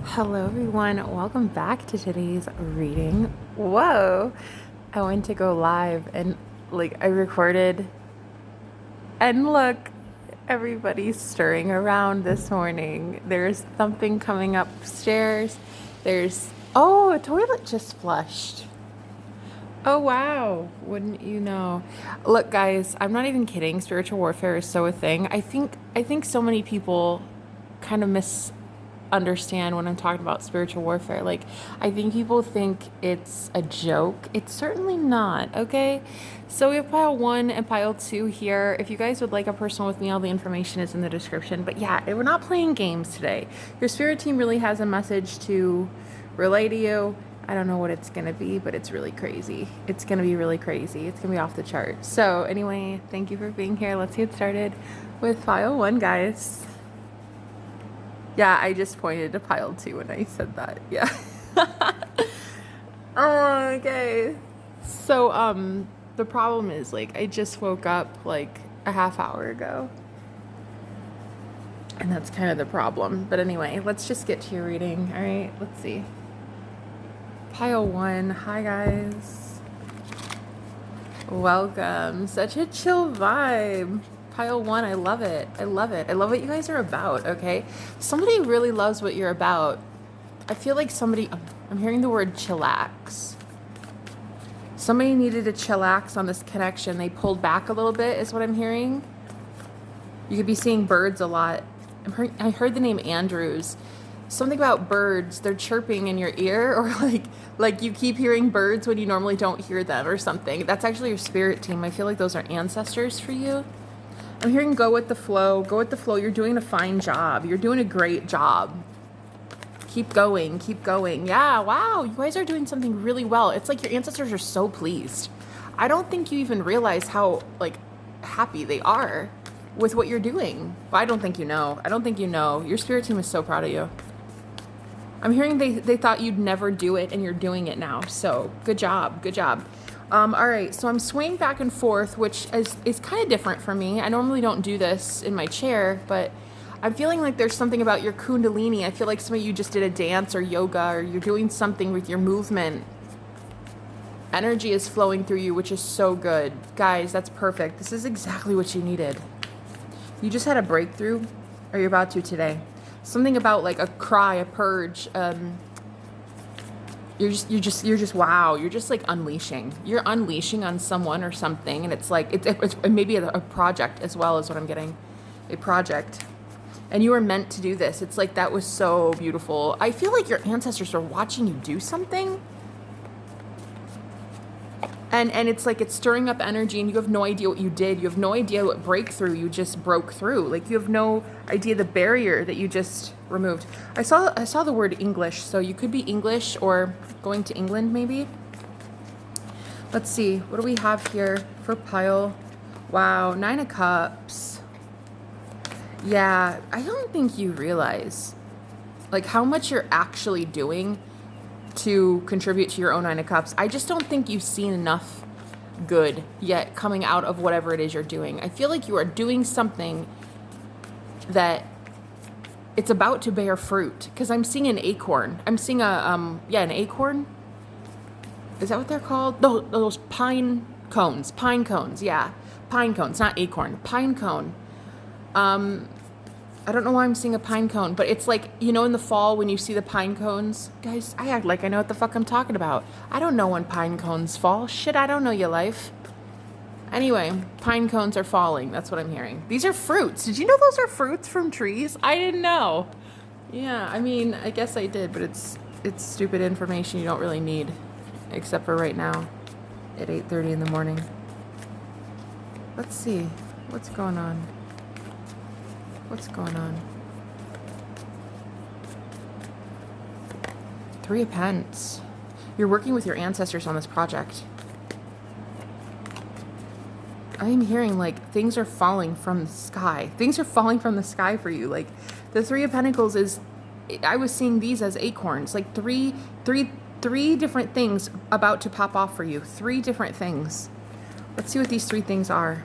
Hello everyone, welcome back to today's reading. Whoa, I went to go live and I recorded and look, everybody's stirring around this morning. There's something coming upstairs. Oh, a toilet just flushed. Oh wow, wouldn't you know? Look guys, I'm not even kidding. Spiritual warfare is so a thing. I think so many people kind of misunderstand when I'm talking about spiritual warfare. I think people think it's a joke. It's certainly not, okay? So we have pile 1 and pile 2 here. If you guys would like a personal with me, all the information is in the description. But yeah, we're not playing games today. Your spirit team really has a message to relay to you. I don't know what it's going to be, but it's really crazy. It's going to be really crazy. It's going to be off the chart. So anyway, thank you for being here. Let's get started with pile 1, guys. Yeah, I just pointed to pile 2 when I said that. Yeah. Oh, okay. So, the problem is, I just woke up, a half hour ago. And that's kind of the problem. But anyway, let's just get to your reading, all right? Let's see. Pile 1. Hi, guys. Welcome. Such a chill vibe. Pile 1, I love it. I love it. I love what you guys are about, okay? Somebody really loves what you're about. I feel like I'm hearing the word chillax. Somebody needed to chillax on this connection. They pulled back a little bit is what I'm hearing. You could be seeing birds a lot. I heard the name Andrews. Something about birds, they're chirping in your ear, or like you keep hearing birds when you normally don't hear them or something. That's actually your spirit team. I feel like those are ancestors for you. I'm hearing go with the flow. Go with the flow. You're doing a fine job. You're doing a great job. Keep going. Keep going. Yeah, wow. You guys are doing something really well. It's like your ancestors are so pleased. I don't think you even realize how, happy they are with what you're doing. Well, I don't think you know. I don't think you know. Your spirit team is so proud of you. I'm hearing they thought you'd never do it, and you're doing it now. So good job. Good job. All right, so I'm swaying back and forth, which is kind of different for me. I normally don't do this in my chair, but I'm feeling like there's something about your kundalini. I feel like some of you just did a dance or yoga, or you're doing something with your movement. Energy is flowing through you, which is so good. Guys, that's perfect. This is exactly what you needed. You just had a breakthrough, or you're about to today. Something about a cry, a purge. You're just wow. You're just unleashing. You're unleashing on someone or something, and it's maybe a project as well as what I'm getting, a project. And you were meant to do this. It's that was so beautiful. I feel like your ancestors are watching you do something. And it's it's stirring up energy, and you have no idea what you did. You have no idea what breakthrough you just broke through. You have no idea the barrier that you just removed. I saw the word English, so you could be English or going to England maybe. Let's see, what do we have here for pile? Wow, 9 of Cups. Yeah, I don't think you realize how much you're actually doing to contribute to your own 9 of Cups. I just don't think you've seen enough good yet coming out of whatever it is you're doing. I feel like you are doing something that it's about to bear fruit, because I'm seeing an acorn. I'm seeing an acorn. Is that what they're called? Those pine cones. Pine cones, yeah. Pine cones, not acorn. Pine cone. I don't know why I'm seeing a pine cone, but it's in the fall when you see the pine cones. Guys, I act like I know what the fuck I'm talking about. I don't know when pine cones fall. Shit, I don't know your life. Anyway, pine cones are falling. That's what I'm hearing. These are fruits. Did you know those are fruits from trees? I didn't know. Yeah, I mean, I guess I did, but it's stupid information you don't really need, except for right now at 8:30 in the morning. Let's see. What's going on? What's going on? 3 of Pentacles. You're working with your ancestors on this project. I'm hearing things are falling from the sky. Things are falling from the sky for you. The 3 of Pentacles is, I was seeing these as acorns. Three different things about to pop off for you. 3 different things. Let's see what these 3 things are.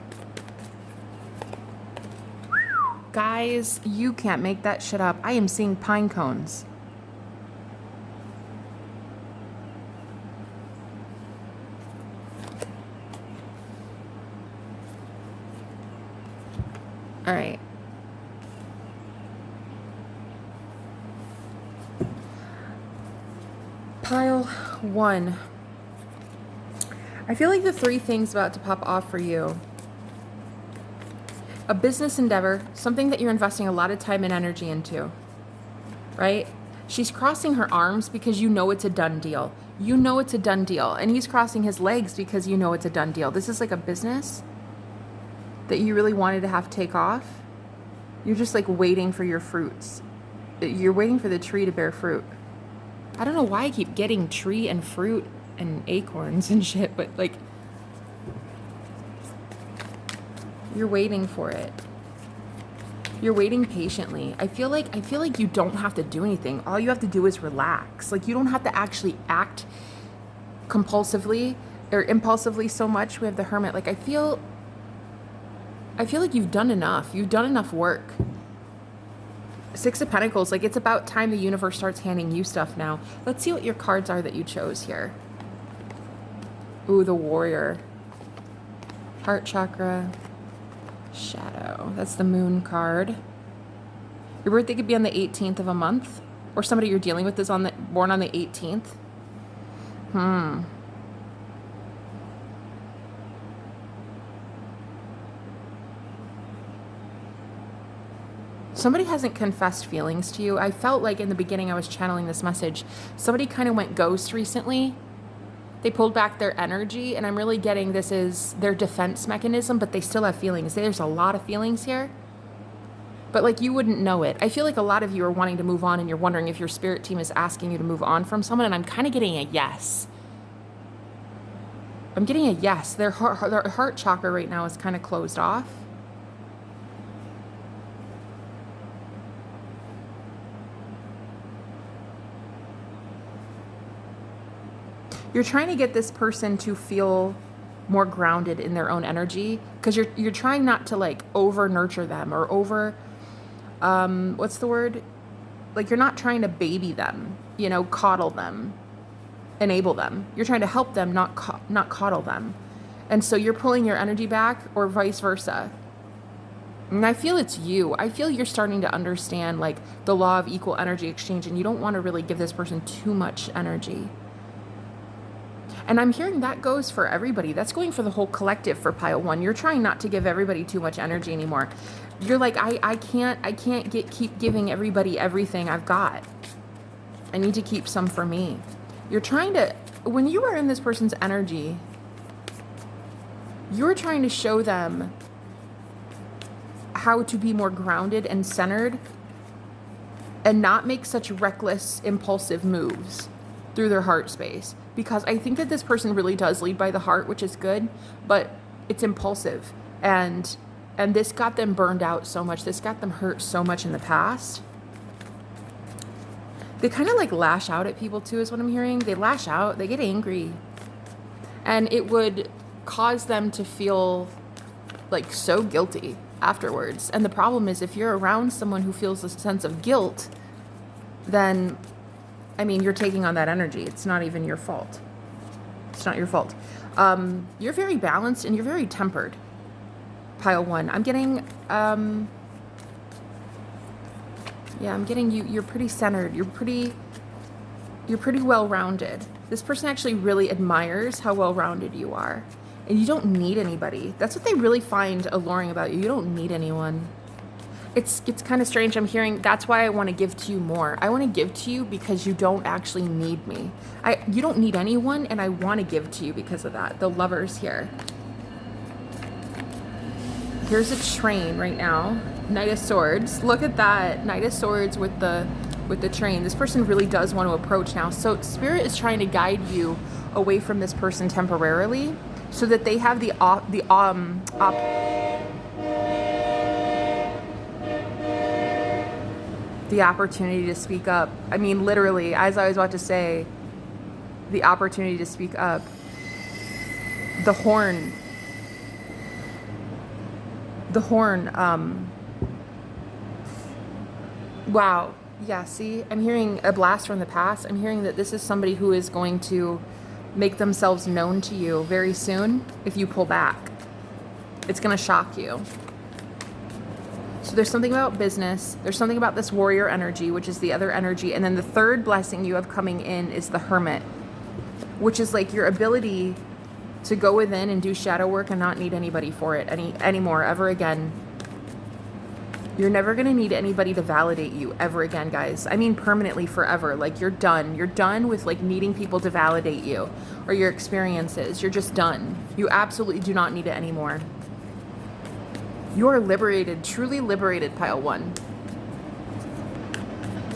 Guys, you can't make that shit up. I am seeing pine cones. Pile 1. I feel like the 3 things about to pop off for you. A business endeavor, something that you're investing a lot of time and energy into, right? She's crossing her arms because you know it's a done deal. You know it's a done deal. And he's crossing his legs because you know it's a done deal. This is like a business that you really wanted to have take off. You're just like waiting for your fruits. You're waiting for the tree to bear fruit. I don't know why I keep getting tree and fruit and acorns and shit, but like, you're waiting for it. You're waiting patiently. I feel like you don't have to do anything. All you have to do is relax. Like, you don't have to actually act compulsively or impulsively so much. We have the Hermit. Like, I feel like you've done enough. You've done enough work. 6 of Pentacles. Like, it's about time the universe starts handing you stuff now. Let's see what your cards are that you chose here. Ooh, the Warrior. Heart chakra. Shadow. That's the Moon card. Your birthday could be on the 18th of a month, or somebody you're dealing with is born on the 18th. Somebody hasn't confessed feelings to you. I felt like in the beginning I was channeling this message. Somebody kind of went ghost recently. They pulled back their energy, and I'm really getting this is their defense mechanism, but they still have feelings. There's a lot of feelings here, but like you wouldn't know it. I feel like a lot of you are wanting to move on, and you're wondering if your spirit team is asking you to move on from someone, and I'm kind of getting a yes. I'm getting a yes. Their heart chakra right now is kind of closed off. You're trying to get this person to feel more grounded in their own energy, because you're trying not to like over nurture them or over what's the word? Like, you're not trying to baby them, coddle them, enable them. You're trying to help them, not coddle them. And so you're pulling your energy back, or vice versa. And I feel it's you. I feel you're starting to understand like the law of equal energy exchange, and you don't want to really give this person too much energy. And I'm hearing that goes for everybody. That's going for the whole collective for Pile 1. You're trying not to give everybody too much energy anymore. You're like, I can't keep giving everybody everything I've got. I need to keep some for me. You're trying to, when you are in this person's energy, you're trying to show them how to be more grounded and centered and not make such reckless, impulsive moves through their heart space. Because I think that this person really does lead by the heart, which is good, but it's impulsive. And this got them burned out so much. This got them hurt so much in the past. They kind of like lash out at people too, is what I'm hearing. They lash out, they get angry. And it would cause them to feel like so guilty afterwards. And the problem is, if you're around someone who feels a sense of guilt, then you're taking on that energy. It's not even your fault. It's not your fault. You're very balanced and you're very tempered. Pile 1. I'm getting, I'm getting you're pretty centered. You're pretty well-rounded. This person actually really admires how well-rounded you are. And you don't need anybody. That's what they really find alluring about you. You don't need anyone. It's kind of strange. I'm hearing that's why I want to give to you more. I want to give to you because you don't actually need me. You don't need anyone, and I want to give to you because of that. The Lovers here. Here's a train right now. Knight of Swords. Look at that. Knight of Swords with the train. This person really does want to approach now. So Spirit is trying to guide you away from this person temporarily so that they have the opportunity to speak up. Literally, as I was about to say, the opportunity to speak up. The horn. Wow. Yeah, see, I'm hearing a blast from the past. I'm hearing that this is somebody who is going to make themselves known to you very soon if you pull back. It's going to shock you. So there's something about business. There's something about this warrior energy, which is the other energy. And then the third blessing you have coming in is the hermit, which is like your ability to go within and do shadow work and not need anybody for it anymore, ever again. You're never going to need anybody to validate you ever again, guys. I mean, permanently, forever. Like, you're done. You're done with, like, needing people to validate you or your experiences. You're just done. You absolutely do not need it anymore. You are liberated, truly liberated, pile 1.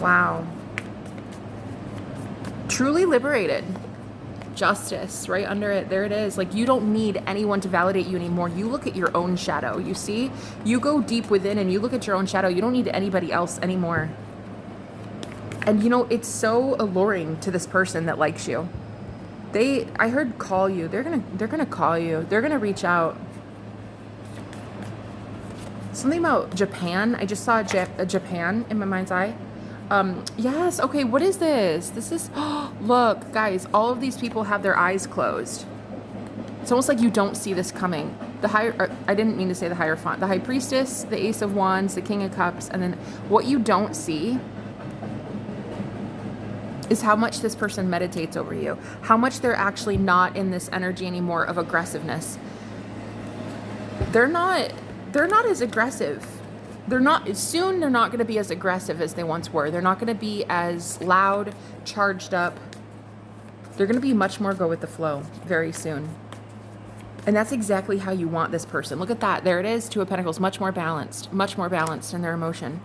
Wow. Truly liberated. Justice, right under it. There it is. Like, you don't need anyone to validate you anymore. You look at your own shadow. You see? You go deep within and you look at your own shadow. You don't need anybody else anymore. And you know, it's so alluring to this person that likes you. I heard call you. They're gonna call you. They're gonna reach out. Something about Japan. I just saw a Japan in my mind's eye. Yes. Okay. What is this? This is, look, guys, all of these people have their eyes closed. It's almost like you don't see this coming. I didn't mean to say the Hierophant, the High Priestess, the Ace of Wands, the King of Cups. And then what you don't see is how much this person meditates over you, how much they're actually not in this energy anymore of aggressiveness. They're not as aggressive. They're not going to be as aggressive as they once were. They're not going to be as loud, charged up. They're going to be much more go with the flow very soon. And that's exactly how you want this person. Look at that. There it is. 2 of Pentacles, much more balanced in their emotion.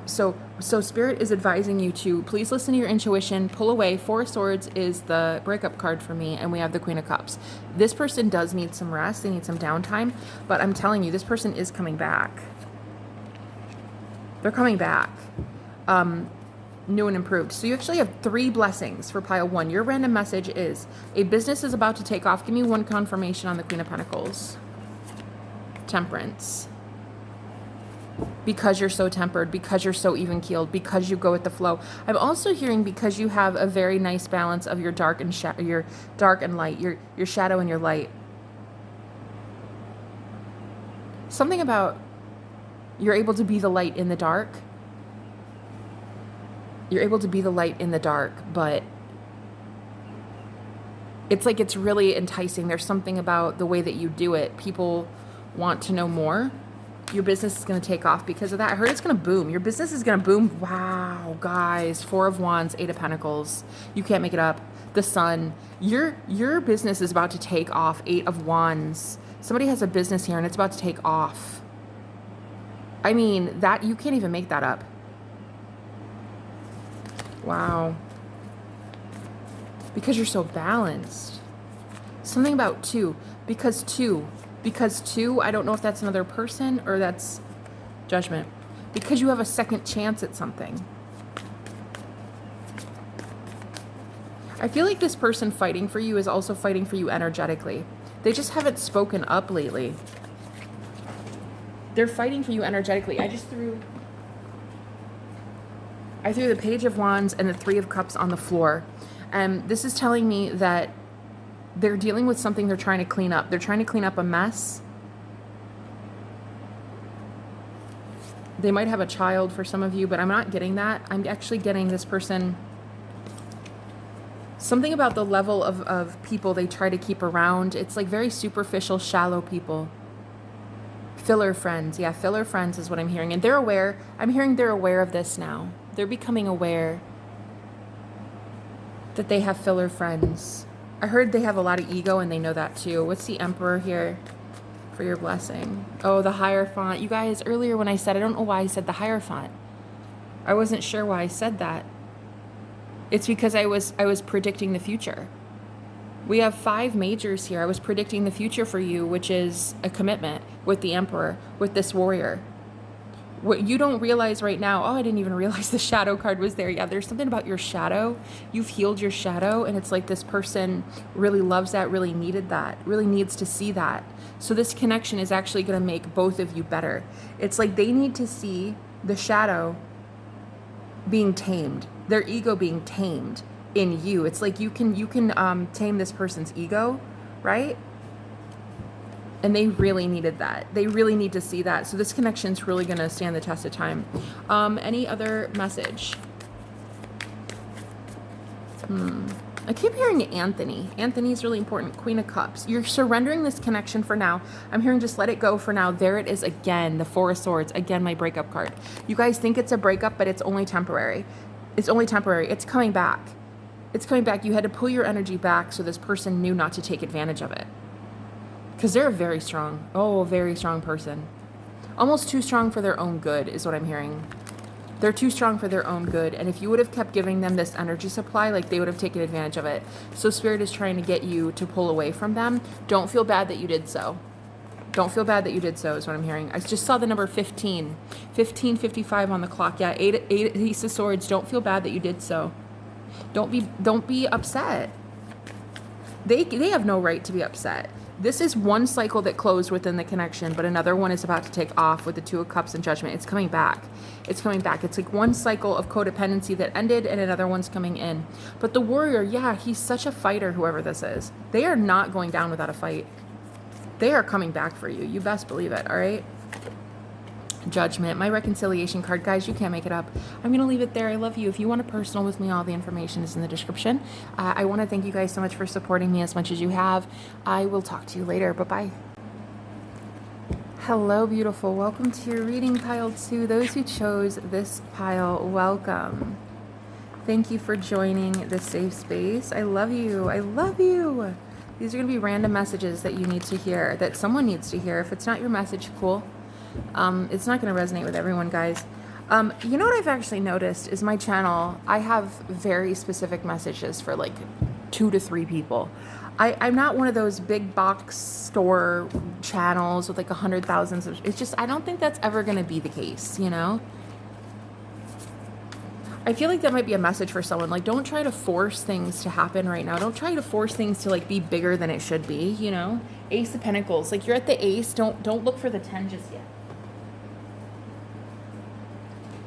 So Spirit is advising you to please listen to your intuition, pull away. 4 of Swords is the breakup card for me, and we have the Queen of Cups. This person does need some rest. They need some downtime, but I'm telling you, this person is coming back. They're coming back. New and improved. So you actually have 3 blessings for pile 1. Your random message is a business is about to take off. Give me 1 confirmation on the Queen of Pentacles. Temperance. Because you're so tempered, because you're so even keeled, because you go with the flow. I'm also hearing because you have a very nice balance of your dark and light, your shadow and your light. Something about you're able to be the light in the dark. You're able to be the light in the dark, but it's like it's really enticing. There's something about the way that you do it. People want to know more. Your business is going to take off because of that. I heard it's going to boom. Your business is going to boom. Wow, guys. 4 of Wands, 8 of Pentacles. You can't make it up. The Sun. Your business is about to take off. 8 of Wands. Somebody has a business here and it's about to take off. I mean, that you can't even make that up. Wow. Because you're so balanced. Something about 2. Because 2, I don't know if that's another person or that's Judgment. Because you have a second chance at something. I feel like this person fighting for you is also fighting for you energetically. They just haven't spoken up lately. They're fighting for you energetically. I threw the Page of Wands and the 3 of Cups on the floor. This is telling me that they're dealing with something they're trying to clean up. They're trying to clean up a mess. They might have a child for some of you, but I'm not getting that. I'm actually getting this person. Something about the level of people they try to keep around. It's like very superficial, shallow people. Filler friends. Yeah, filler friends is what I'm hearing. And they're aware. I'm hearing they're aware of this now. They're becoming aware that they have filler friends. I heard they have a lot of ego and they know that too. What's the Emperor here for your blessing? Oh, the Hierophant. You guys, earlier when I don't know why I said the Hierophant. I wasn't sure why I said that. It's because I was predicting the future. We have 5 majors here. I was predicting the future for you, which is a commitment with the Emperor, with this warrior. What you don't realize right now, I didn't even realize the shadow card was there. Yeah, there's something about your shadow. You've healed your shadow, and it's like this person really loves that, really needed that, really needs to see that. So this connection is actually going to make both of you better. It's like they need to see the shadow being tamed, their ego being tamed in you. It's like you can tame this person's ego, right? And they really needed that. They really need to see that. So this connection's really going to stand the test of time. Any other message? I keep hearing Anthony. Anthony's really important. Queen of Cups. You're surrendering this connection for now. I'm hearing just let it go for now. There it is again. The Four of Swords. Again, my breakup card. You guys think it's a breakup, but it's only temporary. It's only temporary. It's coming back. It's coming back. You had to pull your energy back so this person knew not to take advantage of it. Because they're a very strong, very strong person. Almost too strong for their own good is what I'm hearing. They're too strong for their own good. And if you would have kept giving them this energy supply, like they would have taken advantage of it. So Spirit is trying to get you to pull away from them. Don't feel bad that you did so. Don't feel bad that you did so is what I'm hearing. I just saw the number 15. 15:55 on the clock. Yeah, eight Ace of Swords. Don't feel bad that you did so. Don't be upset. They have no right to be upset. This is one cycle that closed within the connection, but another one is about to take off with the Two of Cups and Judgment. It's coming back. It's coming back. It's like one cycle of codependency that ended and another one's coming in. But the Warrior, yeah, he's such a fighter, whoever this is. They are not going down without a fight. They are coming back for you. You best believe it, all right? Judgment, my reconciliation card. Guys, you can't make it up. I'm going to leave it there. I love you. If you want a personal with me, all the information is in the description. I want to thank you guys so much for supporting me as much as you have. I will talk to you later. Bye-bye. Hello, beautiful. Welcome to your reading, pile 2. Those who chose this pile, welcome. Thank you for joining this safe space. I love you. I love you. These are going to be random messages that you need to hear, that someone needs to hear. If it's not your message, cool. It's not going to resonate with everyone, guys. You know what I've actually noticed is my channel, I have very specific messages for like 2 to 3 people. I'm not one of those big box store channels with like 100,000. It's just, I don't think that's ever going to be the case, you know? I feel like that might be a message for someone. Like, don't try to force things to happen right now. Don't try to force things to like be bigger than it should be, you know? Ace of Pentacles. Like, you're at the Ace. Don't look for the 10 just yet.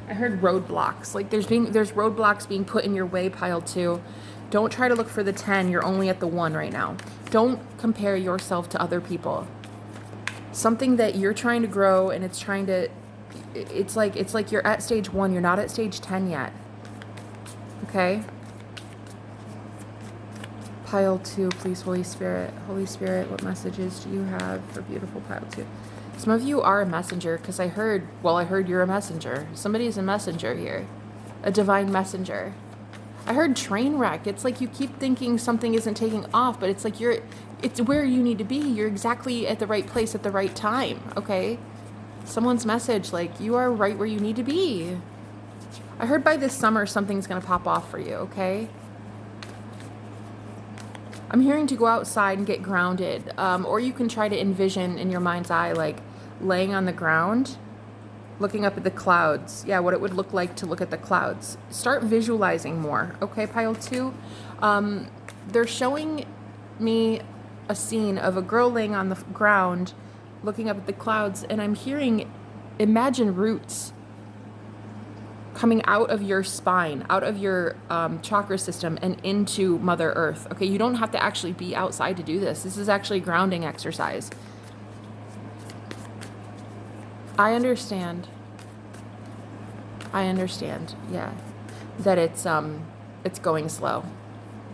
I heard roadblocks. Like there's roadblocks being put in your way, pile 2. Don't try to look for the 10. You're only at the 1 right now. Don't compare yourself to other people. Something that you're trying to grow and it's like you're at stage 1. You're not at stage 10 yet. Okay? Pile 2, please, Holy Spirit. Holy Spirit, what messages do you have for beautiful pile 2? Some of you are a messenger because I heard you're a messenger. Somebody's a messenger here. A divine messenger. I heard train wreck. It's like you keep thinking something isn't taking off, but it's like it's where you need to be. You're exactly at the right place at the right time, okay? Someone's message, like, you are right where you need to be. I heard by this summer something's going to pop off for you, okay? I'm hearing to go outside and get grounded, or you can try to envision in your mind's eye, like, laying on the ground, looking up at the clouds. Yeah, what it would look like to look at the clouds. Start visualizing more, okay, pile 2? They're showing me a scene of a girl laying on the ground, looking up at the clouds, and I'm hearing, imagine roots coming out of your spine, out of your chakra system and into Mother Earth. Okay, you don't have to actually be outside to do this. This is actually a grounding exercise. I understand, yeah, that it's going slow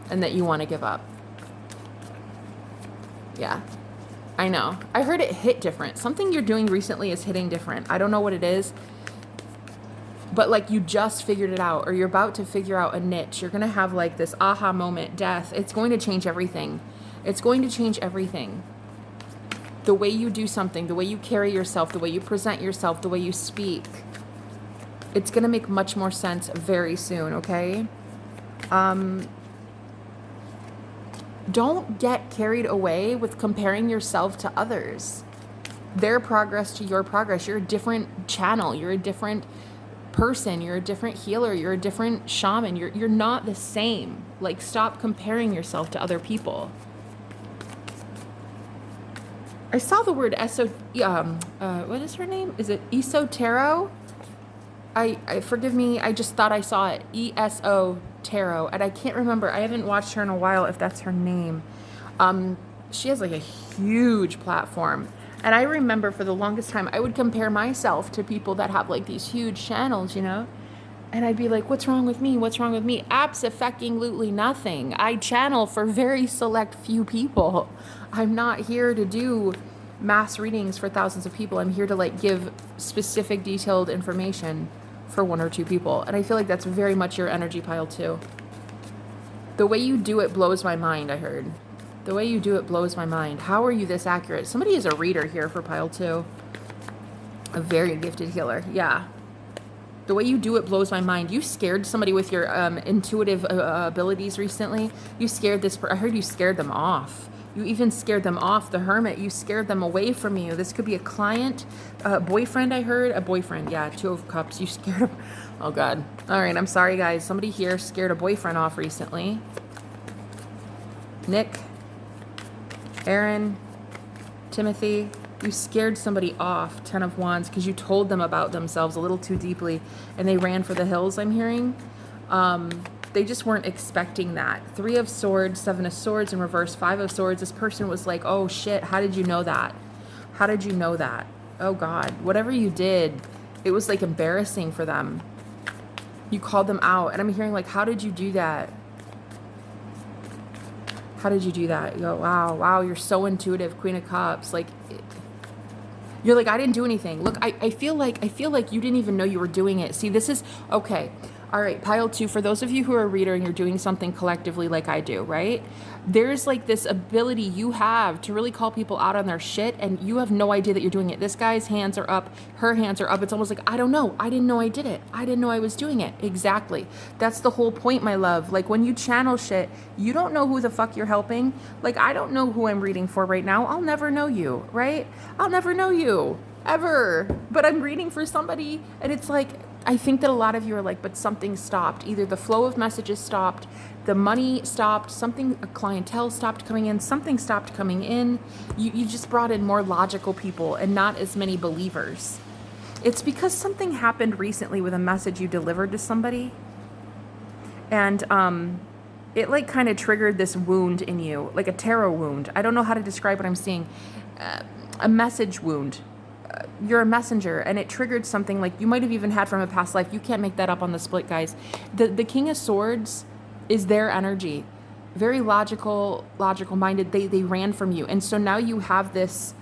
and that you want to give up. Yeah, I know. I heard it hit different. Something you're doing recently is hitting different. I don't know what it is. But like you just figured it out, or you're about to figure out a niche. You're going to have like this aha moment, death. It's going to change everything. It's going to change everything. The way you do something, the way you carry yourself, the way you present yourself, the way you speak. It's going to make much more sense very soon, okay? Don't get carried away with comparing yourself to others. Their progress to your progress. You're a different channel. You're a different person. You're a different healer. You're a different shaman. You're not the same. Like, stop comparing yourself to other people. I saw the word what is her name? Is it Esotero? Forgive me, I just thought I saw it. ESO Tarot, and I can't remember. I haven't watched her in a while if that's her name. She has like a huge platform. And I remember for the longest time, I would compare myself to people that have like these huge channels, you know? And I'd be like, what's wrong with me? What's wrong with me? Abso-fucking-lutely nothing. I channel for very select few people. I'm not here to do mass readings for thousands of people. I'm here to like give specific detailed information for one or two people. And I feel like that's very much your energy pile too. The way you do it blows my mind, I heard. The way you do it blows my mind. How are you this accurate? Somebody is a reader here for pile 2. A very gifted healer. Yeah. The way you do it blows my mind. You scared somebody with your intuitive abilities recently. You scared this. I heard you scared them off. You even scared them off. The Hermit, you scared them away from you. This could be a client, boyfriend, I heard. A boyfriend, yeah, 2 of Cups. You scared him. Oh, God. All right, I'm sorry, guys. Somebody here scared a boyfriend off recently. Nick, Aaron, Timothy, you scared somebody off, 10 of Wands, because you told them about themselves a little too deeply, and they ran for the hills, I'm hearing. They just weren't expecting that. 3 of Swords, 7 of Swords in reverse, 5 of Swords. This person was like, oh, shit, how did you know that? How did you know that? Oh, God, whatever you did, it was, like, embarrassing for them. You called them out, and I'm hearing, like, how did you do that? How did you do that? You go, wow, you're so intuitive, Queen of Cups. Like, you're like, I didn't do anything. Look, I feel like you didn't even know you were doing it. See, this is, okay. All right, pile 2, for those of you who are a reader and you're doing something collectively like I do, right? There's like this ability you have to really call people out on their shit, and you have no idea that you're doing it. This guy's hands are up, her hands are up. It's almost like, I don't know. I didn't know I did it. I didn't know I was doing it. Exactly. That's the whole point, my love. Like when you channel shit, you don't know who the fuck you're helping. Like I don't know who I'm reading for right now. I'll never know you, right? I'll never know you, ever. But I'm reading for somebody, and it's like, I think that a lot of you are like, but something stopped. Either the flow of messages stopped, the money stopped, something, a clientele stopped coming in, something stopped coming in. You just brought in more logical people and not as many believers. It's because something happened recently with a message you delivered to somebody. And it like kind of triggered this wound in you, like a tarot wound. I don't know how to describe what I'm seeing. A message wound. You're a messenger, and it triggered something like you might have even had from a past life. You can't make that up on the split, guys. The King of Swords is their energy. Very logical minded. They ran from you. And so now you have this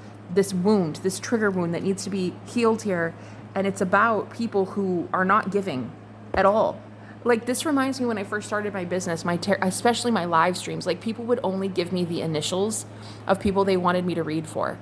wound, this trigger wound that needs to be healed here. And it's about people who are not giving at all. Like this reminds me when I first started my business, especially my live streams, like people would only give me the initials of people they wanted me to read for.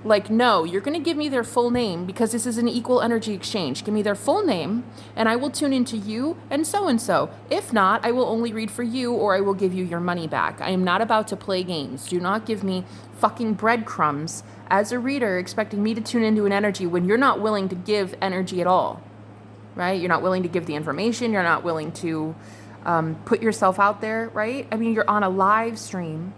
Like, no, you're going to give me their full name because this is an equal energy exchange. Give me their full name and I will tune into you and so. If not, I will only read for you or I will give you your money back. I am not about to play games. Do not give me fucking breadcrumbs as a reader expecting me to tune into an energy when you're not willing to give energy at all, right? You're not willing to give the information. You're not willing to put yourself out there, right? I mean, you're on a live stream,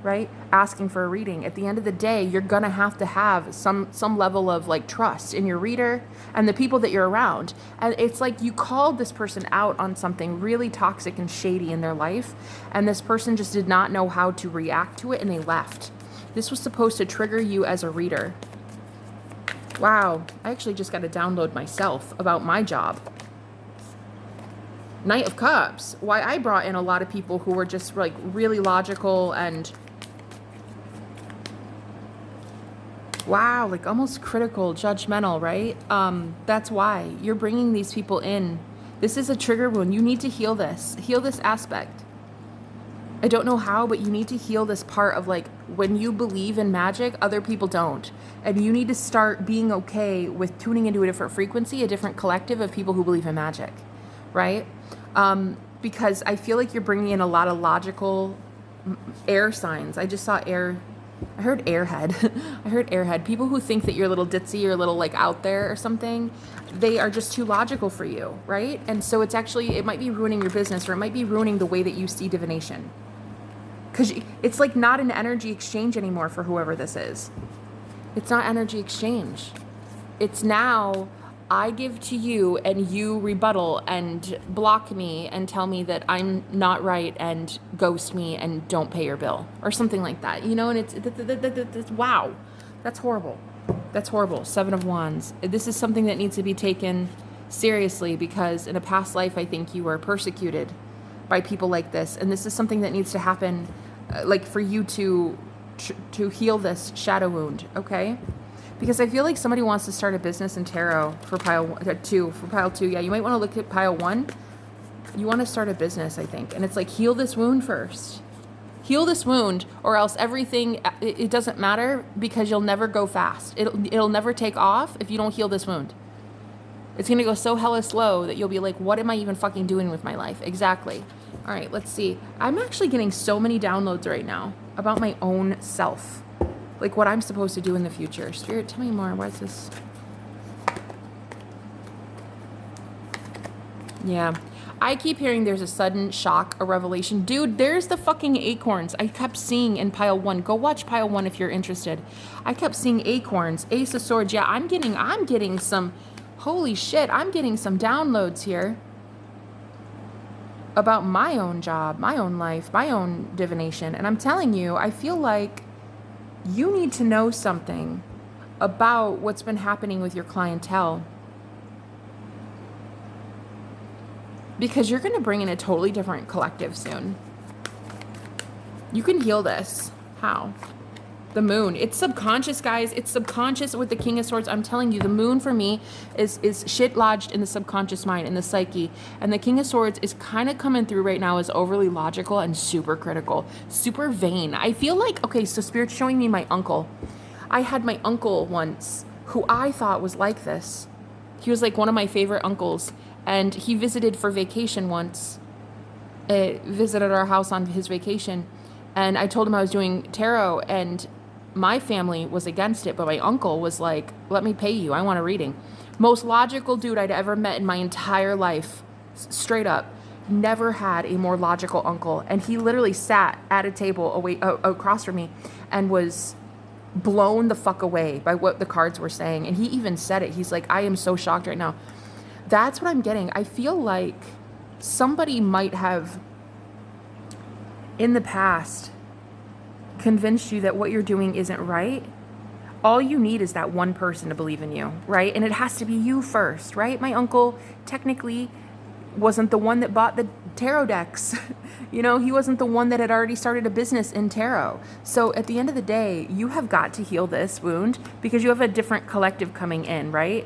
right? Asking for a reading. At the end of the day, you're going to have some level of like trust in your reader and the people that you're around. And it's like you called this person out on something really toxic and shady in their life. And this person just did not know how to react to it and they left. This was supposed to trigger you as a reader. Wow. I actually just got to download myself about my job. Knight of Cups. Why I brought in a lot of people who were just like really logical and wow, like almost critical, judgmental, right? That's why you're bringing these people in. This is a trigger wound. You need to heal this aspect. I don't know how, but you need to heal this part of like when you believe in magic, other people don't. And you need to start being okay with tuning into a different frequency, a different collective of people who believe in magic, right? Because I feel like you're bringing in a lot of logical air signs. I just saw air. I heard airhead. I heard airhead. People who think that you're a little ditzy or a little like out there or something, they are just too logical for you, right? And so it might be ruining your business or it might be ruining the way that you see divination. Because it's like not an energy exchange anymore for whoever this is. It's not energy exchange. It's now I give to you and you rebuttal and block me and tell me that I'm not right and ghost me and don't pay your bill or something like that, you know? And it's wow, That's horrible. That's horrible. 7 of Wands. This is something that needs to be taken seriously, because in a past life, I think you were persecuted by people like this. And this is something that needs to happen, like for you to heal this shadow wound, okay? Because I feel like somebody wants to start a business in tarot for pile 2. For pile 2, yeah, you might want to look at pile 1. You want to start a business, I think. And it's like, heal this wound first. Heal this wound, or else everything, it doesn't matter, because you'll never go fast. It'll never take off if you don't heal this wound. It's going to go so hella slow that you'll be like, what am I even fucking doing with my life? Exactly. All right, let's see. I'm actually getting so many downloads right now about my own self. Like what I'm supposed to do in the future. Spirit, tell me more. What's this? Yeah. I keep hearing there's a sudden shock, a revelation. Dude, there's the fucking acorns I kept seeing in pile 1. Go watch pile 1 if you're interested. I kept seeing acorns, Ace of Swords. Yeah, I'm getting some, holy shit, I'm getting some downloads here about my own job, my own life, my own divination. And I'm telling you, I feel like you need to know something about what's been happening with your clientele. Because you're going to bring in a totally different collective soon. You can heal this. How? The moon. It's subconscious, guys. It's subconscious with the King of Swords. I'm telling you, the moon for me is shit lodged in the subconscious mind, in the psyche. And the King of Swords is kind of coming through right now as overly logical and super critical, super vain. I feel like, okay, so Spirit's showing me my uncle. I had my uncle once who I thought was like this. He was like one of my favorite uncles. And he visited for vacation once, visited our house on his vacation. And I told him I was doing tarot, and my family was against it. But my uncle was like, let me pay you. I want a reading. Most logical dude I'd ever met in my entire life. Straight up. Never had a more logical uncle. And he literally sat at a table across from me and was blown the fuck away by what the cards were saying. And he even said it. He's like, I am so shocked right now. That's what I'm getting. I feel like somebody might have, in the past, convinced you that what you're doing isn't right. All you need is that one person to believe in you, right? And it has to be you first, right? My uncle technically wasn't the one that bought the tarot decks. You know, he wasn't the one that had already started a business in tarot. So at the end of the day, you have got to heal this wound, because you have a different collective coming in, right?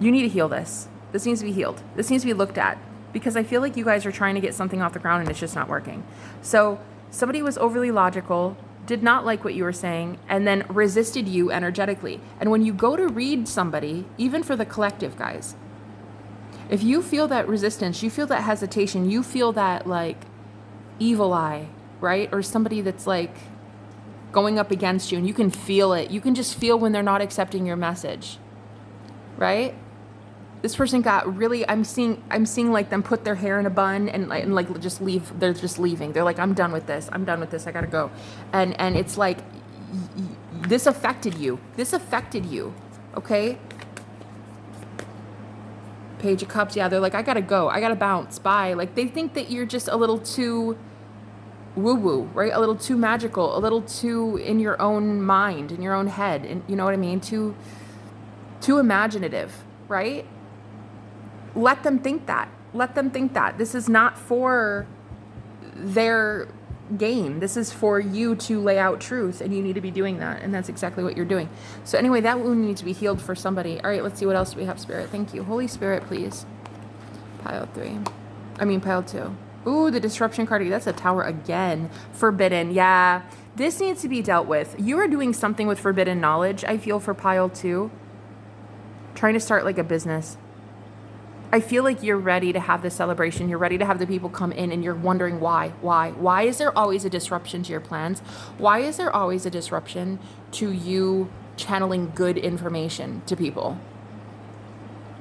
You need to heal this. This needs to be healed. This needs to be looked at, because I feel like you guys are trying to get something off the ground and it's just not working. So somebody was overly logical, did not like what you were saying, and then resisted you energetically. And when you go to read somebody, even for the collective, guys, if you feel that resistance, you feel that hesitation, you feel that like evil eye, right? Or somebody that's like going up against you, and you can feel it. You can just feel when they're not accepting your message, right? This person got really, I'm seeing like them put their hair in a bun and like just leave. They're just leaving. They're like, I'm done with this. I gotta go. And it's like, this affected you. Okay? Page of Cups. Yeah, they're like, I gotta go. I gotta bounce. Bye. Like, they think that you're just a little too woo-woo, right? A little too magical, a little too in your own mind, in your own head. And you know what I mean? Too imaginative, right? Let them think that. This is not for their gain. This is for you to lay out truth, and you need to be doing that. And that's exactly what you're doing. So anyway, that wound needs to be healed for somebody. All right, let's see what else we have, Spirit. Thank you. Holy Spirit, please. Pile 2. Ooh, the disruption card. That's a Tower again. Forbidden. Yeah. This needs to be dealt with. You are doing something with forbidden knowledge, I feel, for pile 2. Trying to start like a business. I feel like you're ready to have the celebration. You're ready to have the people come in, and you're wondering why. Why is there always a disruption to your plans? Why is there always a disruption to you channeling good information to people?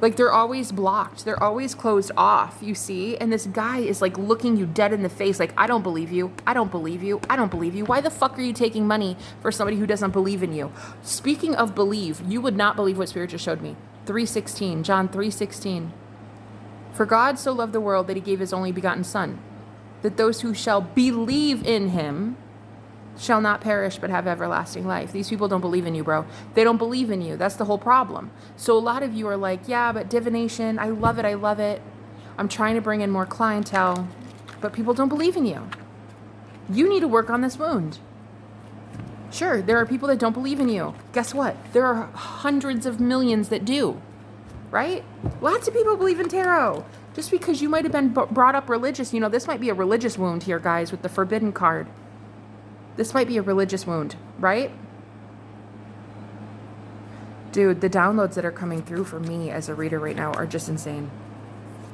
Like, they're always blocked. They're always closed off, you see? And this guy is like looking you dead in the face like, I don't believe you. Why the fuck are you taking money for somebody who doesn't believe in you? Speaking of believe, you would not believe what Spirit just showed me. 3:16, John 3:16. For God so loved the world that he gave his only begotten Son, that those who shall believe in him shall not perish but have everlasting life. These people don't believe in you, bro. They don't believe in you. That's the whole problem. So a lot of you are like, yeah, but divination, I love it. I love it. I'm trying to bring in more clientele, but people don't believe in you. You need to work on this wound. Sure, there are people that don't believe in you. Guess what? There are hundreds of millions that do, right? Lots of people believe in tarot. Just because you might have been brought up religious, you know, this might be a religious wound here, guys, with the forbidden card. This might be a religious wound, right? Dude, the downloads that are coming through for me as a reader right now are just insane.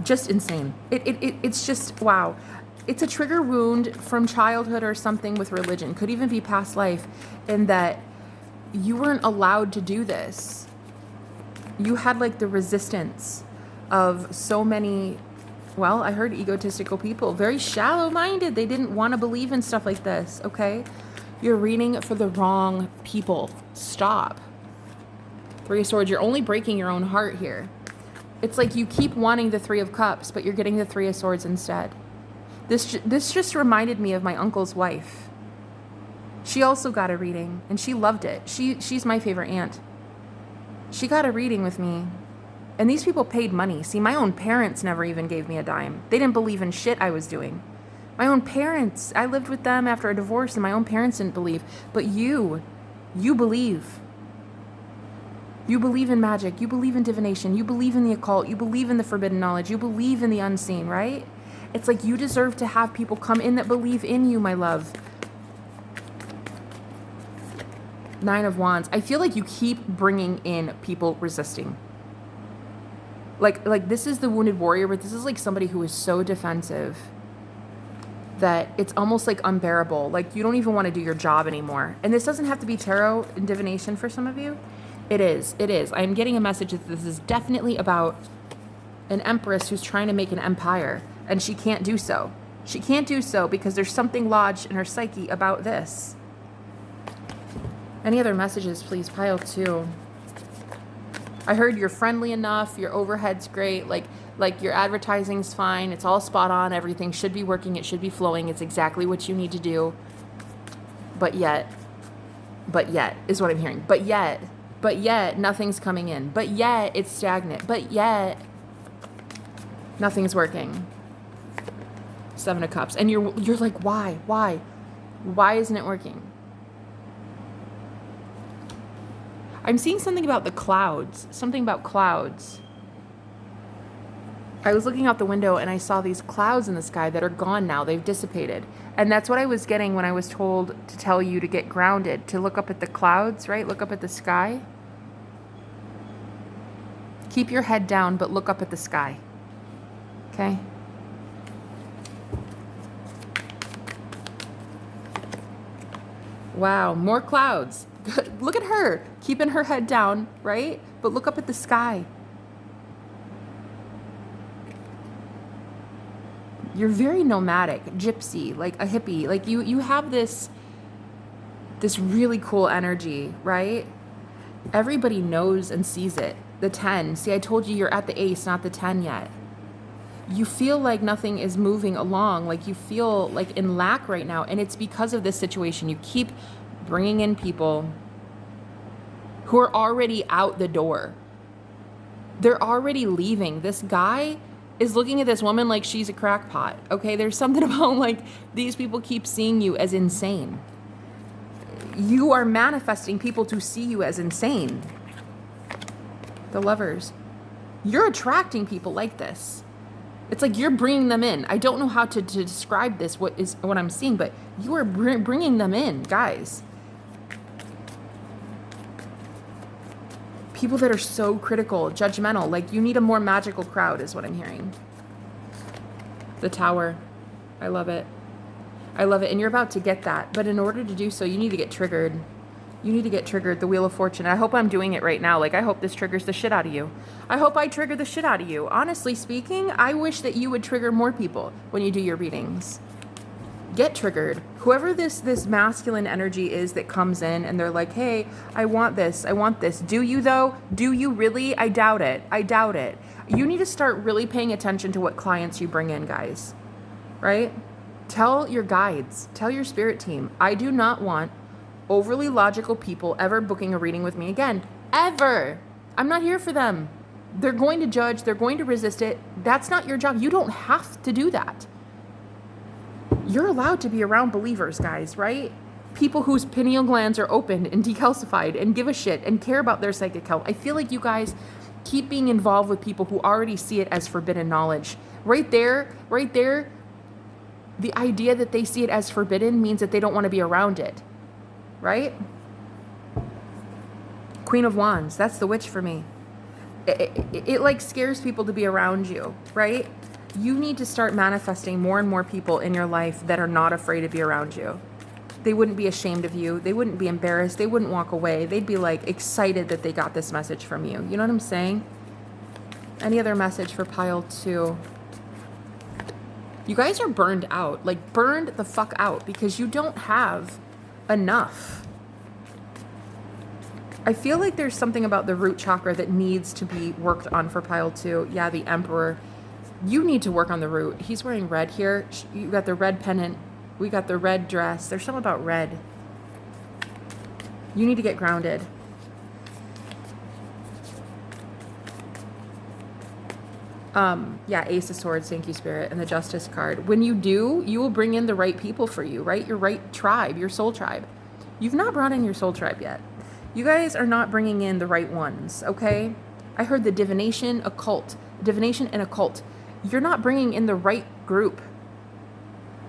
Just insane. It's just, wow. It's a trigger wound from childhood or something with religion. Could even be past life, in that you weren't allowed to do this. You had like the resistance of so many, well, I heard egotistical people, very shallow-minded. They didn't want to believe in stuff like this, okay? You're reading for the wrong people. Stop. Three of Swords, you're only breaking your own heart here. It's like you keep wanting the Three of Cups, but you're getting the Three of Swords instead. This just reminded me of my uncle's wife. She also got a reading, and she loved it. She's my favorite aunt. She got a reading with me, and these people paid money. See, my own parents never even gave me a dime. They didn't believe in shit I was doing. My own parents, I lived with them after a divorce, and my own parents didn't believe. But you believe. You believe in magic. You believe in divination. You believe in the occult. You believe in the forbidden knowledge. You believe in the unseen, right? It's like you deserve to have people come in that believe in you, my love. Nine of Wands. I feel like you keep bringing in people resisting. Like this is the wounded warrior, but this is like somebody who is so defensive that it's almost like unbearable. Like you don't even want to do your job anymore. And this doesn't have to be tarot and divination for some of you. It is. I'm getting a message that this is definitely about an empress who's trying to make an empire, and she can't do so. She can't do so because there's something lodged in her psyche about this. Any other messages, please? Pile 2. I heard you're friendly enough, your overhead's great, like your advertising's fine, it's all spot on, everything should be working, it should be flowing, it's exactly what you need to do. But yet is what I'm hearing. But yet nothing's coming in. But yet it's stagnant. But yet nothing's working. Seven of Cups. And you're like, why? Why isn't it working? I'm seeing something about the clouds. Something about clouds. I was looking out the window and I saw these clouds in the sky that are gone now. They've dissipated. And that's what I was getting when I was told to tell you to get grounded, to look up at the clouds, right? Look up at the sky. Keep your head down, but look up at the sky. Okay? Wow, more clouds. Look at her, keeping her head down, right? But look up at the sky. You're very nomadic, gypsy, like a hippie. Like you have this really cool energy, right? Everybody knows and sees it. The 10. See, I told you you're at the ace, not the 10 yet. You feel like nothing is moving along. Like you feel like in lack right now. And it's because of this situation. You keep bringing in people who are already out the door. They're already leaving. This guy is looking at this woman like she's a crackpot. Okay, there's something about like these people keep seeing you as insane. You are manifesting people to see you as insane. The Lovers. You're attracting people like this. It's like you're bringing them in. I don't know how to describe this, what I'm seeing, but you are bringing them in, guys. People that are so critical, judgmental, like you need a more magical crowd is what I'm hearing. The Tower. I love it. I love it. And you're about to get that. But in order to do so, you need to get triggered. You need to get triggered. The Wheel of Fortune. I hope I'm doing it right now. Like, I hope this triggers the shit out of you. I hope I trigger the shit out of you. Honestly speaking, I wish that you would trigger more people when you do your readings. Get triggered. Whoever this masculine energy is that comes in and they're like, hey, I want this. I want this. Do you though? Do you really? I doubt it. I doubt it. You need to start really paying attention to what clients you bring in, guys. Right? Tell your guides, tell your spirit team, I do not want overly logical people ever booking a reading with me again. Ever. I'm not here for them. They're going to judge. They're going to resist it. That's not your job. You don't have to do that. You're allowed to be around believers, guys, right? People whose pineal glands are open and decalcified and give a shit and care about their psychic health. I feel like you guys keep being involved with people who already see it as forbidden knowledge. Right there, the idea that they see it as forbidden means that they don't want to be around it, right? Queen of Wands, that's the witch for me. It like scares people to be around you, right? You need to start manifesting more and more people in your life that are not afraid to be around you. They wouldn't be ashamed of you. They wouldn't be embarrassed. They wouldn't walk away. They'd be like excited that they got this message from you. You know what I'm saying? Any other message for pile 2? You guys are burned out, like burned the fuck out because you don't have enough. I feel like there's something about the root chakra that needs to be worked on for pile 2. Yeah, the Emperor. You need to work on the root. He's wearing red here. You got the red pennant. We got the red dress. There's something about red. You need to get grounded. Yeah, Ace of Swords, thank you, Spirit, and the Justice card. When you do, you will bring in the right people for you, right? Your right tribe, your soul tribe. You've not brought in your soul tribe yet. You guys are not bringing in the right ones, okay? I heard the divination and occult. You're not bringing in the right group.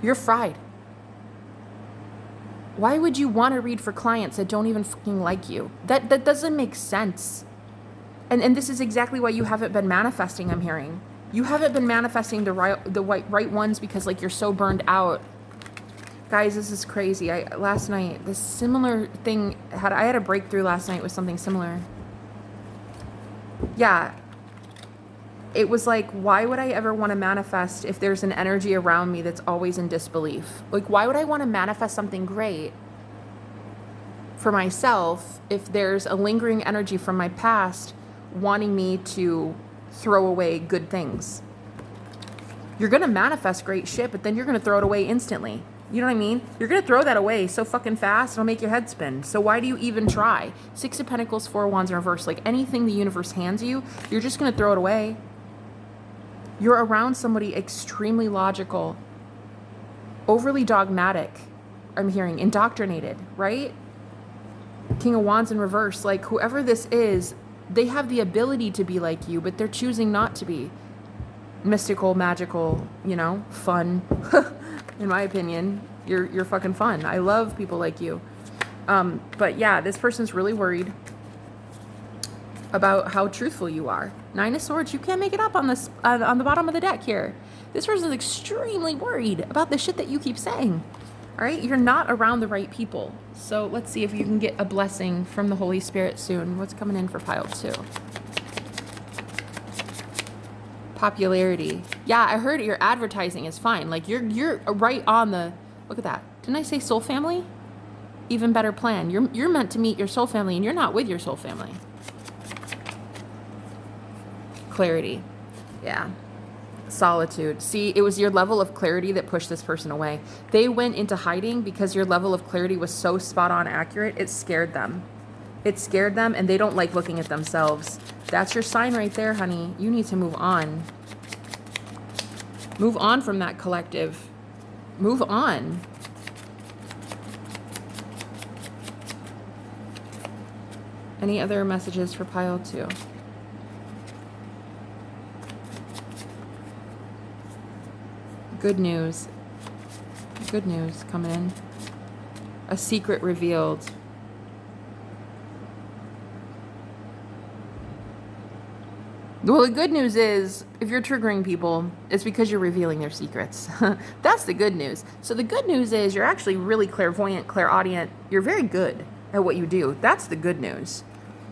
You're fried. Why would you want to read for clients that don't even fucking like you? That doesn't make sense. And this is exactly why you haven't been manifesting, I'm hearing. You haven't been manifesting the right ones because like you're so burned out. Guys, this is crazy. Last night, this similar thing, I had a breakthrough last night with something similar. Yeah. It was like, why would I ever want to manifest if there's an energy around me that's always in disbelief? Like, why would I want to manifest something great for myself if there's a lingering energy from my past wanting me to throw away good things? You're going to manifest great shit, but then you're going to throw it away instantly. You know what I mean? You're going to throw that away so fucking fast, it'll make your head spin. So why do you even try? 6 of Pentacles, 4 of Wands in reverse. Like anything the universe hands you, you're just going to throw it away. You're around somebody extremely logical, overly dogmatic, I'm hearing, indoctrinated, right? King of Wands in reverse. Like whoever this is, they have the ability to be like you, but they're choosing not to be. Mystical, magical, you know, fun. In my opinion, you're fucking fun. I love people like you. But yeah, this person's really worried about how truthful you are. 9 of Swords, you can't make it up on this on the bottom of the deck here. This person's extremely worried about the shit that you keep saying. All right, you're not around the right people. So let's see if you can get a blessing from the Holy Spirit soon. What's coming in for pile 2? Popularity. Yeah, I heard your advertising is fine. Like you're right on the, look at that. Didn't I say soul family? Even better plan. You're meant to meet your soul family and you're not with your soul family. Clarity. Yeah. Solitude. See, it was your level of clarity that pushed this person away. They went into hiding because your level of clarity was so spot on accurate, it scared them. It scared them and they don't like looking at themselves. That's your sign right there, honey. You need to move on. Move on from that collective. Move on. Any other messages for pile 2? Good news. Good news coming in. A secret revealed. Well, the good news is, if you're triggering people, it's because you're revealing their secrets. That's the good news. So the good news is you're actually really clairvoyant, clairaudient. You're very good at what you do. That's the good news.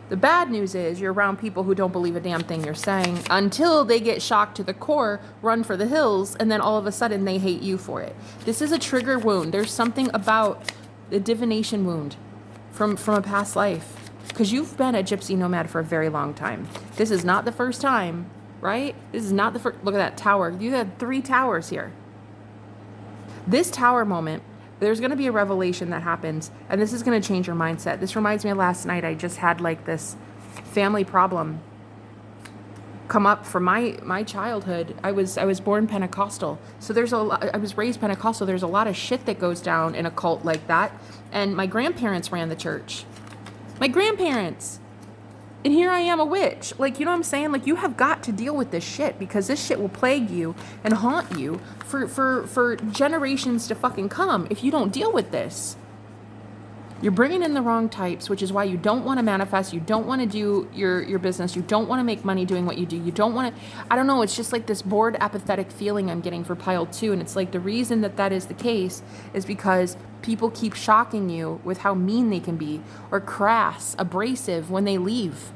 The bad news is you're around people who don't believe a damn thing you're saying until they get shocked to the core, run for the hills, and then all of a sudden they hate you for it. This is a trigger wound. There's something about the divination wound from a past life. Because you've been a gypsy nomad for a very long time. This is not the first time, right? This is not the first. Look at that tower. You had 3 towers here. This tower moment, there's going to be a revelation that happens, and this is going to change your mindset. This reminds me of last night. I just had like this family problem come up from my childhood. I was born Pentecostal, so there's a lot, I was raised Pentecostal. There's a lot of shit that goes down in a cult like that, and my grandparents ran the church. My grandparents. And here I am, a witch. Like, you know what I'm saying? Like, you have got to deal with this shit, because this shit will plague you and haunt you for generations to fucking come if you don't deal with this. You're bringing in the wrong types, which is why you don't want to manifest. You don't want to do your business. You don't want to make money doing what you do. You don't want to, I don't know, it's just like this bored, apathetic feeling I'm getting for pile 2. And it's like the reason that is the case is because people keep shocking you with how mean they can be, or crass, abrasive when they leave.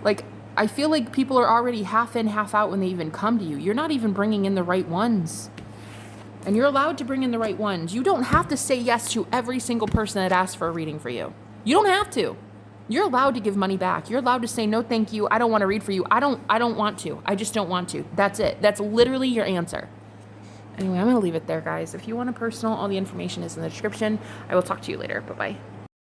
Like, I feel like people are already half in, half out when they even come to you. You're not even bringing in the right ones. And you're allowed to bring in the right ones. You don't have to say yes to every single person that asks for a reading for you. You don't have to. You're allowed to give money back. You're allowed to say, no, thank you. I don't want to read for you. I don't want to. I just don't want to. That's it. That's literally your answer. Anyway, I'm going to leave it there, guys. If you want a personal, all the information is in the description. I will talk to you later. Bye-bye.